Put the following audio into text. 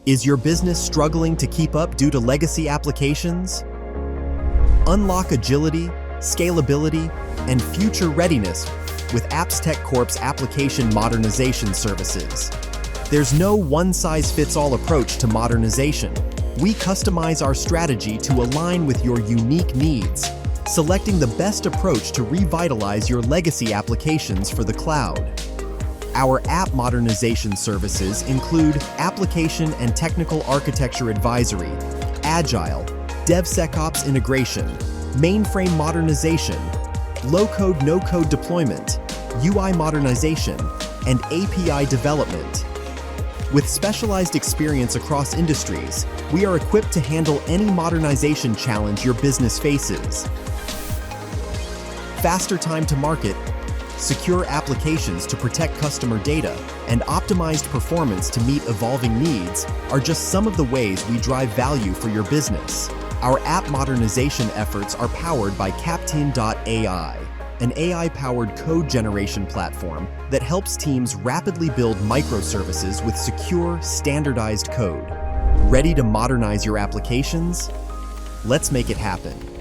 Is your business struggling to keep up due to legacy applications? Unlock agility, scalability, and future readiness with AppsTek Corp's Application Modernization services. There's no one-size-fits-all approach to modernization. We customize our strategy to align with your unique needs, selecting the best approach to revitalize your legacy applications for the cloud. Our app modernization services include application and technical architecture advisory, agile, DevSecOps integration, mainframe modernization, low-code, no-code deployment, UI modernization, and API development. With specialized experience across industries, we are equipped to handle any modernization challenge your business faces. Faster time to market, secure applications to protect customer data, and optimized performance to meet evolving needs are just some of the ways we drive value for your business. Our app modernization efforts are powered by Captain.ai, an AI-powered code generation platform that helps teams rapidly build microservices with secure, standardized code. Ready to modernize your applications? Let's make it happen.